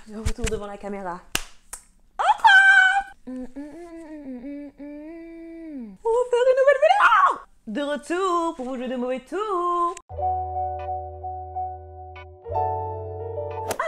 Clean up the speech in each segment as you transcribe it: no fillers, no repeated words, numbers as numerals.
De retour devant la caméra. On va faire une nouvelle vidéo. De retour pour vos jeux de mauvais tours.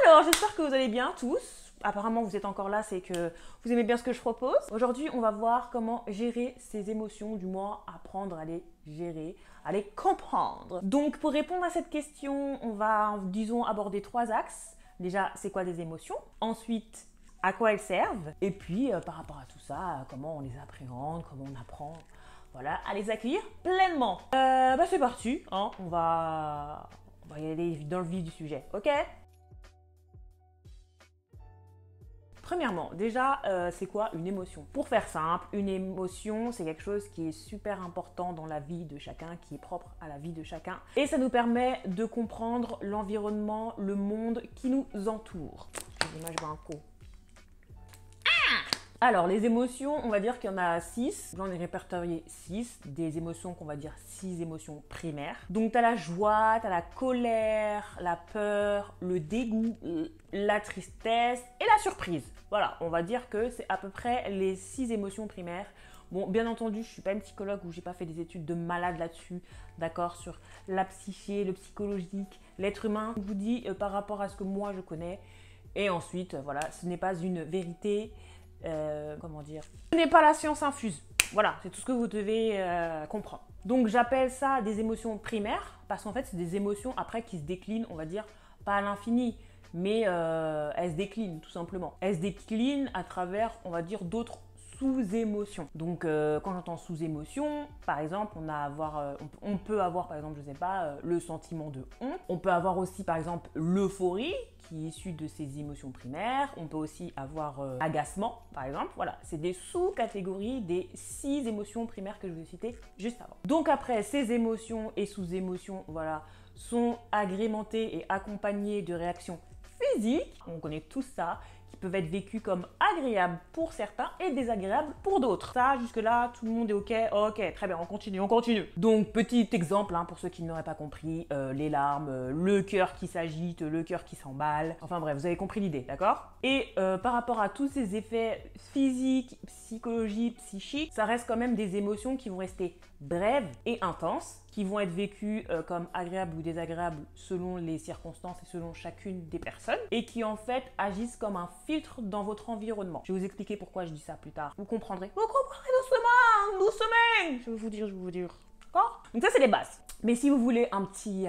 Alors, j'espère que vous allez bien tous. Apparemment, vous êtes encore là, c'est que vous aimez bien ce que je propose. Aujourd'hui, on va voir comment gérer ses émotions, du moins apprendre à les gérer, à les comprendre. Donc, pour répondre à cette question, on va, disons, aborder 3 axes. Déjà, c'est quoi des émotions? Ensuite, à quoi elles servent? Et puis, par rapport à tout ça, comment on les appréhende, comment on apprend, voilà, à les accueillir pleinement. C'est parti, hein, on va y aller dans le vif du sujet, ok? Premièrement, déjà, c'est quoi une émotion? Pour faire simple, une émotion, c'est quelque chose qui est super important dans la vie de chacun, qui est propre à la vie de chacun. Et ça nous permet de comprendre l'environnement, le monde qui nous entoure. Excusez-moi, je bois un coup. Alors, les émotions, on va dire qu'il y en a 6. J'en ai répertorié 6. Des émotions qu'on va dire 6 émotions primaires. Donc, tu as la joie, tu as la colère, la peur, le dégoût, la tristesse et la surprise. Voilà, on va dire que c'est à peu près les 6 émotions primaires. Bon, bien entendu, je ne suis pas une psychologue ou j'ai pas fait des études de malade là-dessus, d'accord, sur la psyché, le psychologique, l'être humain. Je vous dis par rapport à ce que moi je connais. Et ensuite, voilà, ce n'est pas une vérité. Comment dire, ce n'est pas la science infuse. Voilà, c'est tout ce que vous devez comprendre. Donc j'appelle ça des émotions primaires parce qu'en fait c'est des émotions après qui se déclinent, on va dire, pas à l'infini, mais elles se déclinent tout simplement. Elles se déclinent à travers, on va dire, d'autres sous-émotions. Donc quand j'entends sous-émotion, par exemple, on peut avoir par exemple, je sais pas, le sentiment de honte. On peut avoir aussi par exemple l'euphorie qui est issue de ces émotions primaires. On peut aussi avoir agacement par exemple. Voilà, c'est des sous-catégories des 6 émotions primaires que je vous ai citées juste avant. Donc après, ces émotions et sous-émotions, voilà, sont agrémentées et accompagnées de réactions physiques. On connaît tout ça, qui peuvent être vécus comme agréables pour certains et désagréables pour d'autres. Ça, jusque-là, tout le monde est OK. OK, très bien, on continue, on continue. Donc, petit exemple, hein, pour ceux qui n'auraient pas compris, les larmes, le cœur qui s'agite, le cœur qui s'emballe. Enfin bref, vous avez compris l'idée, d'accord? Et par rapport à tous ces effets physiques, psychologiques, psychiques, ça reste quand même des émotions qui vont rester brèves et intenses, qui vont être vécues comme agréables ou désagréables selon les circonstances et selon chacune des personnes, et qui en fait agissent comme un filtre dans votre environnement. Je vais vous expliquer pourquoi je dis ça plus tard. Vous comprendrez. Vous comprendrez doucement, doucement. Je vais vous dire. D'accord? Donc ça, c'est les bases. Mais si vous voulez un petit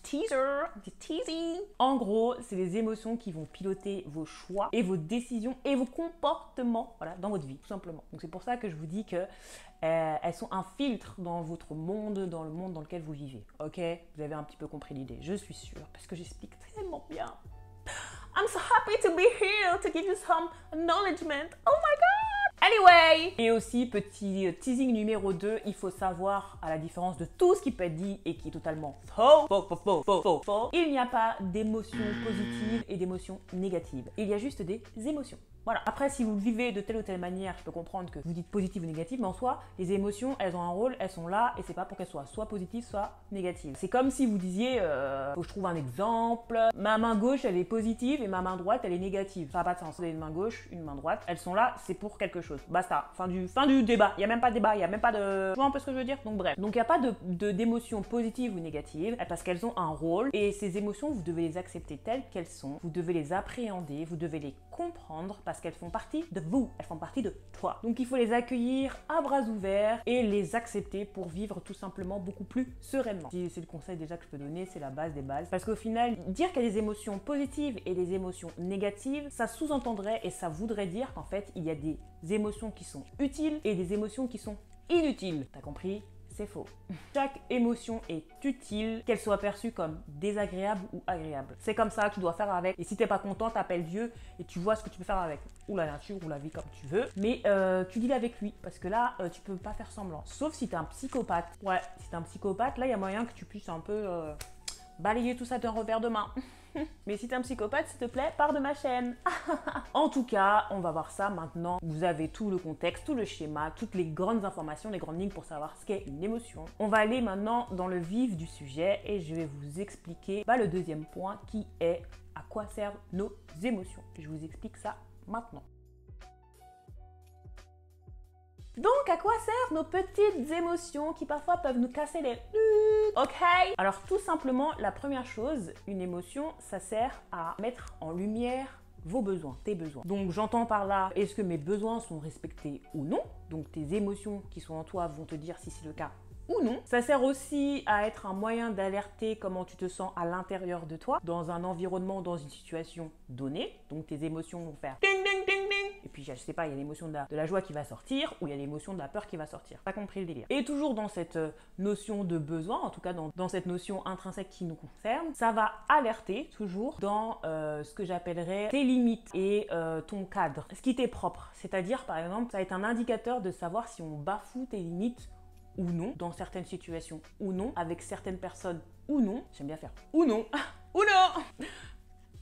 teaser, un petit teasing, en gros, c'est les émotions qui vont piloter vos choix et vos décisions et vos comportements, voilà, dans votre vie, tout simplement. Donc c'est pour ça que je vous dis que elles sont un filtre dans votre monde, dans le monde dans lequel vous vivez. Ok? Vous avez un petit peu compris l'idée, je suis sûre, parce que j'explique tellement bien. I'm so happy to be here to give you some acknowledgement. Oh my god! Anyway! Et aussi, petit teasing numéro 2, il faut savoir, à la différence de tout ce qui peut être dit et qui est totalement faux, il n'y a pas d'émotions positives et d'émotions négatives. Il y a juste des émotions. Voilà. Après, si vous le vivez de telle ou telle manière, je peux comprendre que vous dites positive ou négative, mais en soi, les émotions, elles ont un rôle, elles sont là, et c'est pas pour qu'elles soient soit positives, soit négatives. C'est comme si vous disiez, faut que je trouve un exemple, ma main gauche, elle est positive, et ma main droite, elle est négative. Ça n'a pas de sens. Vous avez une main gauche, une main droite, elles sont là, c'est pour quelque chose. Basta. Fin du débat. Il n'y a même pas de débat, il n'y a même pas de... Tu vois un peu ce que je veux dire? Donc bref. Donc il n'y a pas d'émotions positives ou négatives, parce qu'elles ont un rôle, et ces émotions, vous devez les accepter telles qu'elles sont, vous devez les appréhender, vous devez les comprendre, parce qu'elles font partie de vous, elles font partie de toi. Donc il faut les accueillir à bras ouverts et les accepter pour vivre tout simplement beaucoup plus sereinement. C'est le conseil déjà que je peux donner, c'est la base des bases. Parce qu'au final, dire qu'il y a des émotions positives et des émotions négatives, ça sous-entendrait et ça voudrait dire qu'en fait, il y a des émotions qui sont utiles et des émotions qui sont inutiles. T'as compris? C'est faux. Chaque émotion est utile, qu'elle soit perçue comme désagréable ou agréable. C'est comme ça que tu dois faire avec. Et si t'es pas content, t'appelles Dieu et tu vois ce que tu peux faire avec. Ou la nature, ou la vie, comme tu veux. Mais tu deals avec lui. Parce que là, tu peux pas faire semblant. Sauf si t'es un psychopathe. Ouais, si t'es un psychopathe, là, il y a moyen que tu puisses un peu balayer tout ça d'un revers de main. Mais si t'es un psychopathe, s'il te plaît, pars de ma chaîne. En tout cas, on va voir ça maintenant. Vous avez tout le contexte, tout le schéma, toutes les grandes informations, les grandes lignes pour savoir ce qu'est une émotion. On va aller maintenant dans le vif du sujet et je vais vous expliquer le deuxième point qui est à quoi servent nos émotions. Je vous explique ça maintenant. Donc, à quoi servent nos petites émotions qui parfois peuvent nous casser les... Ok? Alors, tout simplement, la première chose, une émotion, ça sert à mettre en lumière vos besoins, tes besoins. Donc, j'entends par là, est-ce que mes besoins sont respectés ou non? Donc, tes émotions qui sont en toi vont te dire si c'est le cas ou non. Ça sert aussi à être un moyen d'alerter comment tu te sens à l'intérieur de toi, dans un environnement, dans une situation donnée. Donc, tes émotions vont faire ding, ding, ding, ding. Et puis, je sais pas, il y a l'émotion de la joie qui va sortir ou il y a l'émotion de la peur qui va sortir. Pas compris le délire. Et toujours dans cette notion de besoin, en tout cas dans cette notion intrinsèque qui nous concerne, ça va alerter toujours dans ce que j'appellerais tes limites et ton cadre, ce qui t'est propre. C'est-à-dire, par exemple, ça va être un indicateur de savoir si on bafoue tes limites ou non, dans certaines situations ou non, avec certaines personnes ou non. J'aime bien faire ou non, ou non.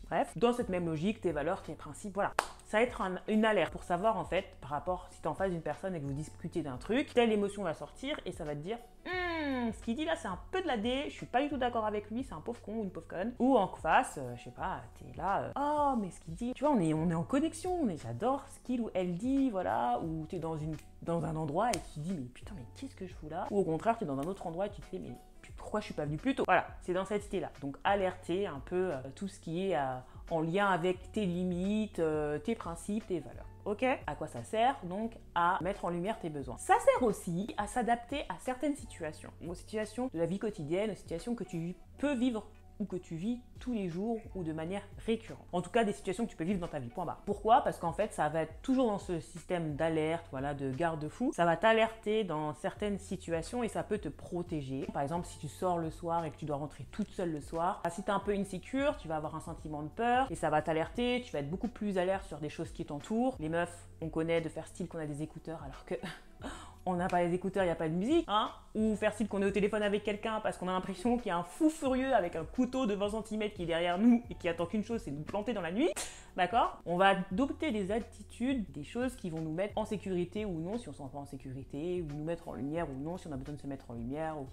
Bref, dans cette même logique, tes valeurs, tes principes, voilà. Ça va être une alerte pour savoir en fait, par rapport, si tu es en face d'une personne et que vous discutez d'un truc, telle émotion va sortir et ça va te dire ce qu'il dit là c'est un peu de la D, je suis pas du tout d'accord avec lui, c'est un pauvre con ou une pauvre conne. Ou en face, je sais pas, t'es là, oh mais ce qu'il dit, tu vois, on est en connexion, j'adore ce qu'il ou elle dit, voilà, ou t'es dans un endroit et tu te dis mais putain mais qu'est-ce que je fous là? Ou au contraire t'es dans un autre endroit et tu te fais mais pourquoi je suis pas venu plus tôt? Voilà, c'est dans cette idée-là. Donc alerter un peu tout ce qui est en lien avec tes limites, tes principes, tes valeurs. Ok? À quoi ça sert? Donc à mettre en lumière tes besoins. Ça sert aussi à s'adapter à certaines situations, aux situations de la vie quotidienne, aux situations que tu peux vivre ou que tu vis tous les jours ou de manière récurrente. En tout cas, des situations que tu peux vivre dans ta vie, point barre. Pourquoi? Parce qu'en fait, ça va être toujours dans ce système d'alerte, voilà, de garde-fou. Ça va t'alerter dans certaines situations et ça peut te protéger. Par exemple, si tu sors le soir et que tu dois rentrer toute seule le soir, si tu es un peu insécure, tu vas avoir un sentiment de peur et ça va t'alerter, tu vas être beaucoup plus alerte sur des choses qui t'entourent. Les meufs, on connaît de faire style qu'on a des écouteurs alors que... on n'a pas les écouteurs, il n'y a pas de musique, hein, ou faire style qu'on est au téléphone avec quelqu'un parce qu'on a l'impression qu'il y a un fou furieux avec un couteau de 20 cm qui est derrière nous et qui attend qu'une chose, c'est de nous planter dans la nuit, d'accord? On va adopter des attitudes, des choses qui vont nous mettre en sécurité ou non, si on ne se sent pas en sécurité, ou nous mettre en lumière ou non, si on a besoin de se mettre en lumière, ou...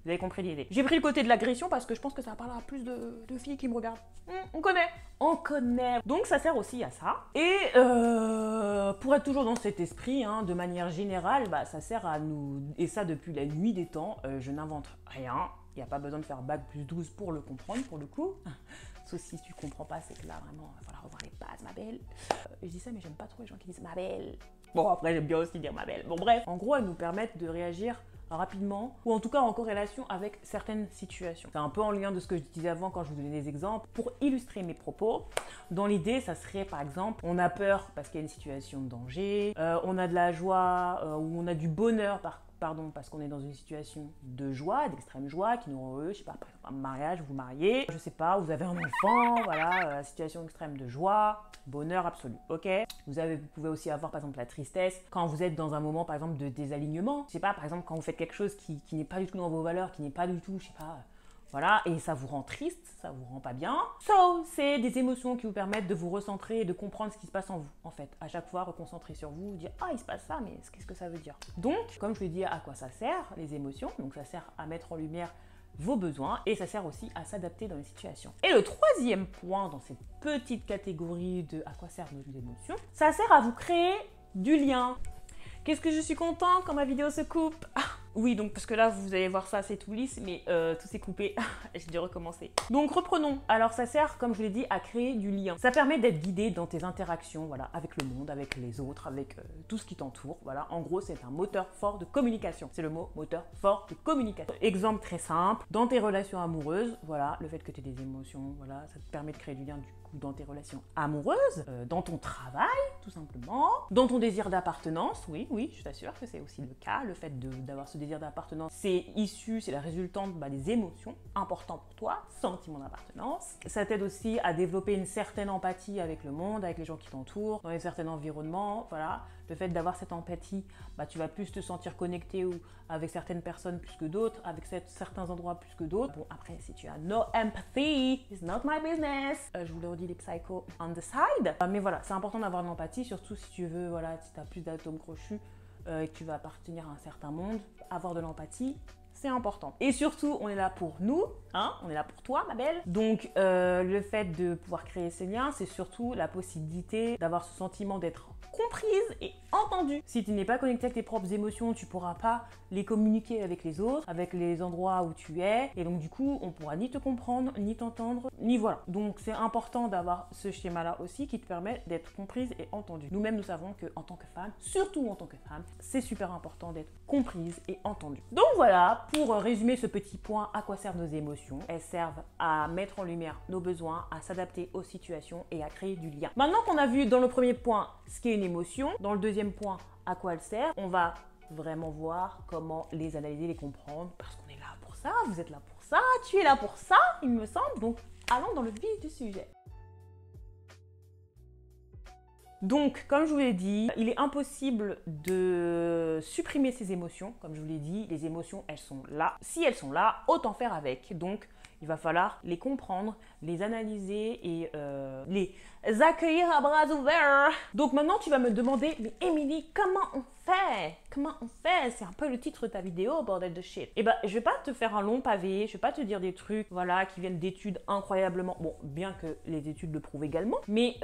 Vous avez compris l'idée. J'ai pris le côté de l'agression parce que je pense que ça parlera à plus de filles qui me regardent. On connaît. Donc ça sert aussi à ça. Et pour être toujours dans cet esprit, hein, de manière générale, bah, ça sert à nous... Et ça depuis la nuit des temps, je n'invente rien. Il n'y a pas besoin de faire bac plus 12 pour le comprendre, pour le coup. Sauf si tu comprends pas, c'est que là, vraiment, il va falloir revoir les bases, ma belle. Je dis ça, mais j'aime pas trop les gens qui disent ma belle. Bon, après, j'aime bien aussi dire ma belle. Bon, bref. En gros, elles nous permettent de réagir rapidement, ou en tout cas en corrélation avec certaines situations. C'est un peu en lien de ce que je disais avant quand je vous donnais des exemples. Pour illustrer mes propos, dans l'idée, ça serait par exemple, on a peur parce qu'il y a une situation de danger, on a de la joie, ou on a du bonheur parce qu'on est dans une situation de joie, d'extrême joie, qui nous rend heureux, je sais pas, par exemple un mariage, vous vous mariez, je sais pas, vous avez un enfant, voilà, situation extrême de joie, bonheur absolu, ok? Vous pouvez aussi avoir par exemple la tristesse quand vous êtes dans un moment par exemple de désalignement, je sais pas, par exemple quand vous faites quelque chose qui n'est pas du tout dans vos valeurs, qui n'est pas du tout, je sais pas, voilà, et ça vous rend triste, ça vous rend pas bien. So, c'est des émotions qui vous permettent de vous recentrer et de comprendre ce qui se passe en vous, en fait. À chaque fois, reconcentrer sur vous, dire « Ah, il se passe ça, mais qu'est-ce que ça veut dire ?» Donc, comme je vous l'ai dit, à quoi ça sert, les émotions? Donc, ça sert à mettre en lumière vos besoins et ça sert aussi à s'adapter dans les situations. Et le troisième point dans cette petite catégorie de à quoi servent nos émotions, ça sert à vous créer du lien. Qu'est-ce que je suis content quand ma vidéo se coupe? Oui, donc parce que là, vous allez voir ça, c'est tout lisse, mais tout s'est coupé. J'ai dû recommencer. Donc, reprenons. Alors, ça sert, comme je l'ai dit, à créer du lien. Ça permet d'être guidé dans tes interactions, voilà, avec le monde, avec les autres, avec tout ce qui t'entoure. Voilà, en gros, c'est un moteur fort de communication. C'est le mot moteur fort de communication. Exemple très simple, dans tes relations amoureuses, voilà, le fait que tu aies des émotions, voilà, ça te permet de créer du lien du coup dans tes relations amoureuses, dans ton travail, tout simplement, dans ton désir d'appartenance, oui, je t'assure que c'est aussi le cas, le fait d'avoir ce désir d'appartenance, c'est la résultante des émotions importantes pour toi, sentiment d'appartenance. Ça t'aide aussi à développer une certaine empathie avec le monde, avec les gens qui t'entourent, dans un certain environnement, voilà. Le fait d'avoir cette empathie, tu vas plus te sentir connecté avec certaines personnes plus que d'autres, avec certains endroits plus que d'autres. Bon, après, si tu as no empathy, it's not my business. Je vous le redis, les psychos on the side. Mais voilà, c'est important d'avoir de l'empathie, surtout si tu veux, voilà, si tu as plus d'atomes crochus et que tu vas appartenir à un certain monde. Avoir de l'empathie, c'est important. Et surtout, on est là pour nous, hein, on est là pour toi, ma belle. Donc, le fait de pouvoir créer ces liens, c'est surtout la possibilité d'avoir ce sentiment d'être comprise et entendue. Si tu n'es pas connecté avec tes propres émotions, tu pourras pas les communiquer avec les autres, avec les endroits où tu es. Et donc, du coup, on pourra ni te comprendre, ni t'entendre, ni voilà. Donc, c'est important d'avoir ce schéma-là aussi qui te permet d'être comprise et entendue. Nous-mêmes, nous savons qu'en tant que femme, surtout en tant que femme, c'est super important d'être comprise et entendue. Donc voilà, pour résumer ce petit point, à quoi servent nos émotions? Elles servent à mettre en lumière nos besoins, à s'adapter aux situations et à créer du lien. Maintenant qu'on a vu dans le premier point ce qu'est une émotion, dans le deuxième point, à quoi elle sert, on va vraiment voir comment les analyser, les comprendre, parce qu'on est là pour ça, vous êtes là pour ça, tu es là pour ça, il me semble. Donc allons dans le vif du sujet. Donc, comme je vous l'ai dit, il est impossible de supprimer ces émotions. Comme je vous l'ai dit, les émotions, elles sont là. Si elles sont là, autant faire avec. Donc, il va falloir les comprendre, les analyser et les accueillir à bras ouverts. Donc maintenant, tu vas me demander, mais Émilie, comment on fait? Comment on fait? C'est un peu le titre de ta vidéo, bordel de shit. Eh ben, je vais pas te faire un long pavé, je vais pas te dire des trucs, voilà, qui viennent d'études incroyablement... Bon, bien que les études le prouvent également, mais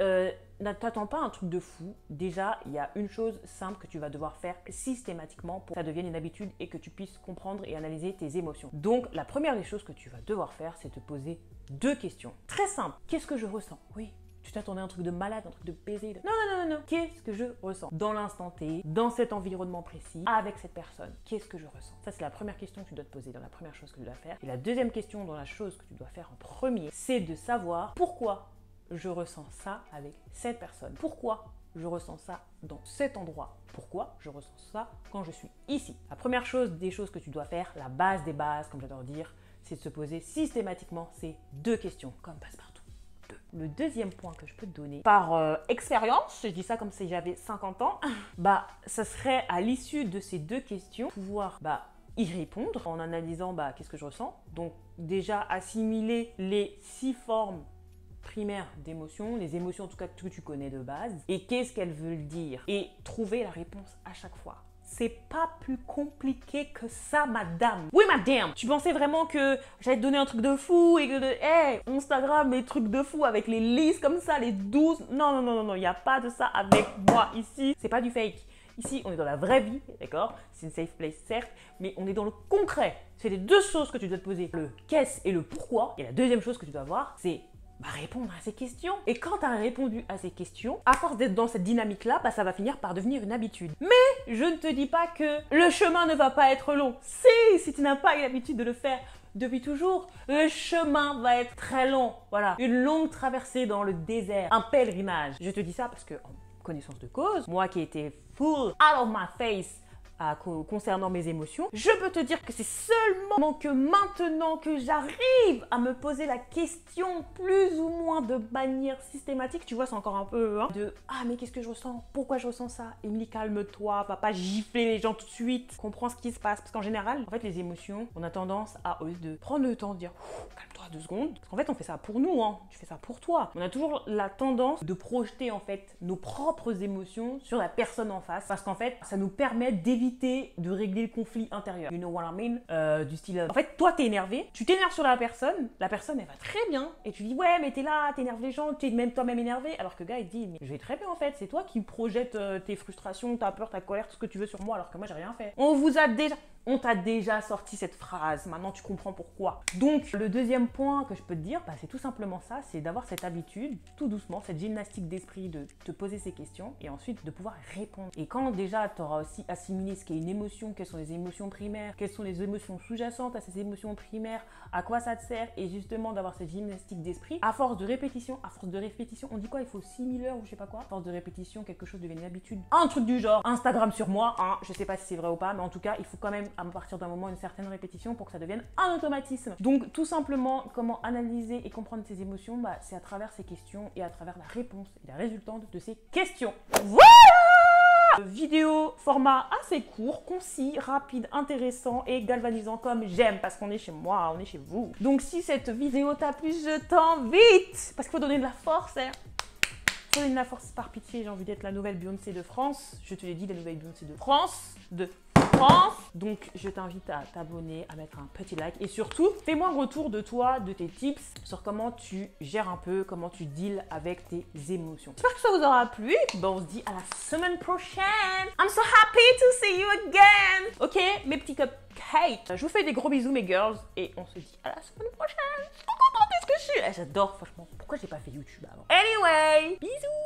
n'attends pas un truc de fou. Déjà, il y a une chose simple que tu vas devoir faire systématiquement pour que ça devienne une habitude et que tu puisses comprendre et analyser tes émotions. Donc, la première des choses que tu vas devoir faire, c'est te poser 2 questions. Très simple. Qu'est-ce que je ressens? Oui. Tu t'attendais à un truc de malade, un truc de baiser. Non, non, non, non, non. Qu'est-ce que je ressens dans l'instant T, dans cet environnement précis, avec cette personne? Qu'est-ce que je ressens? Ça, c'est la première question que tu dois te poser, dans la première chose que tu dois faire. Et la deuxième question, dans la chose que tu dois faire en premier, c'est de savoir pourquoi je ressens ça avec cette personne. Pourquoi je ressens ça dans cet endroit? Pourquoi je ressens ça quand je suis ici? La première chose des choses que tu dois faire, la base des bases, comme j'adore dire, c'est de se poser systématiquement ces 2 questions, comme passe-partout. Le deuxième point que je peux te donner, par expérience, je dis ça comme si j'avais 50 ans, bah, ça serait à l'issue de ces 2 questions, pouvoir y répondre en analysant qu'est-ce que je ressens. Donc déjà assimiler les 6 formes primaires d'émotions, les émotions en tout cas que tu connais de base, et qu'est-ce qu'elles veulent dire, et trouver la réponse à chaque fois. C'est pas plus compliqué que ça, madame. Oui, madame. Tu pensais vraiment que j'allais te donner un truc de fou et que Instagram, les trucs de fou avec les listes comme ça, les 12. Non, non, non, non, non, il n'y a pas de ça avec moi ici. C'est pas du fake. Ici, on est dans la vraie vie, d'accord? C'est une safe place, certes, mais on est dans le concret. C'est les 2 choses que tu dois te poser. Le qu'est-ce et le pourquoi. Et la deuxième chose que tu dois voir, c'est répondre à ces questions. Et quand tu as répondu à ces questions, à force d'être dans cette dynamique-là, ça va finir par devenir une habitude. Mais je ne te dis pas que le chemin ne va pas être long. Si tu n'as pas eu l'habitude de le faire depuis toujours, le chemin va être très long. Voilà, une longue traversée dans le désert, un pèlerinage. Je te dis ça parce que, en connaissance de cause, moi qui ai été full out of my face concernant mes émotions, je peux te dire que c'est seulement que maintenant que j'arrive à me poser la question plus ou moins de manière systématique, tu vois, c'est encore un peu mais qu'est-ce que je ressens? Pourquoi je ressens ça? Émilie, calme-toi, va pas gifler les gens tout de suite, comprends ce qui se passe, parce qu'en général, en fait, les émotions, on a tendance à, au lieu de prendre le temps de dire calme-toi 2 secondes, parce qu'en fait, on fait ça pour nous, tu fais ça pour toi. On a toujours la tendance de projeter en fait nos propres émotions sur la personne en face, parce qu'en fait, ça nous permet d'éviter de régler le conflit intérieur. You know what I mean? Du style, en fait, toi, t'es énervé, tu t'énerves sur la personne elle va très bien, et tu dis, ouais, mais t'es là, t'énerves les gens, t'es même toi-même énervé, alors que le gars, il dit, mais je vais très bien en fait, c'est toi qui projettes tes frustrations, ta peur, ta colère, tout ce que tu veux sur moi, alors que moi, j'ai rien fait. On t'a déjà sorti cette phrase, maintenant tu comprends pourquoi. Donc, le deuxième point que je peux te dire, c'est tout simplement ça, c'est d'avoir cette habitude, tout doucement, cette gymnastique d'esprit, de te poser ces questions et ensuite de pouvoir répondre. Et quand déjà tu auras aussi assimilé ce qu'est une émotion, quelles sont les émotions primaires, quelles sont les émotions sous-jacentes à ces émotions primaires, à quoi ça te sert, et justement d'avoir cette gymnastique d'esprit, à force de répétition, on dit quoi? Il faut 6000 heures ou je sais pas quoi. À force de répétition, quelque chose devient une habitude. Un truc du genre, Instagram sur moi, je sais pas si c'est vrai ou pas, mais en tout cas, il faut quand même à partir d'un moment une certaine répétition pour que ça devienne un automatisme. Donc tout simplement, comment analyser et comprendre ses émotions, c'est à travers ces questions et à travers la réponse et la résultante de ces questions. Voilà! Vidéo format assez court, concis, rapide, intéressant et galvanisant comme j'aime, parce qu'on est chez moi, on est chez vous. Donc si cette vidéo t'a plu, je t'invite, parce qu'il faut donner de la force, faut donner de la force par pitié, j'ai envie d'être la nouvelle Beyoncé de France. Je te l'ai dit, la nouvelle Beyoncé de France, France. Donc, je t'invite à t'abonner, à mettre un petit like et surtout, fais-moi un retour de toi, de tes tips sur comment tu gères un peu, comment tu deals avec tes émotions. J'espère que ça vous aura plu. Bon, on se dit à la semaine prochaine. I'm so happy to see you again. Ok, mes petits cupcakes. Je vous fais des gros bisous, mes girls, et on se dit à la semaine prochaine. Je suis trop contente de ce que je suis. J'adore, franchement. Pourquoi j'ai pas fait YouTube avant? Anyway, bisous.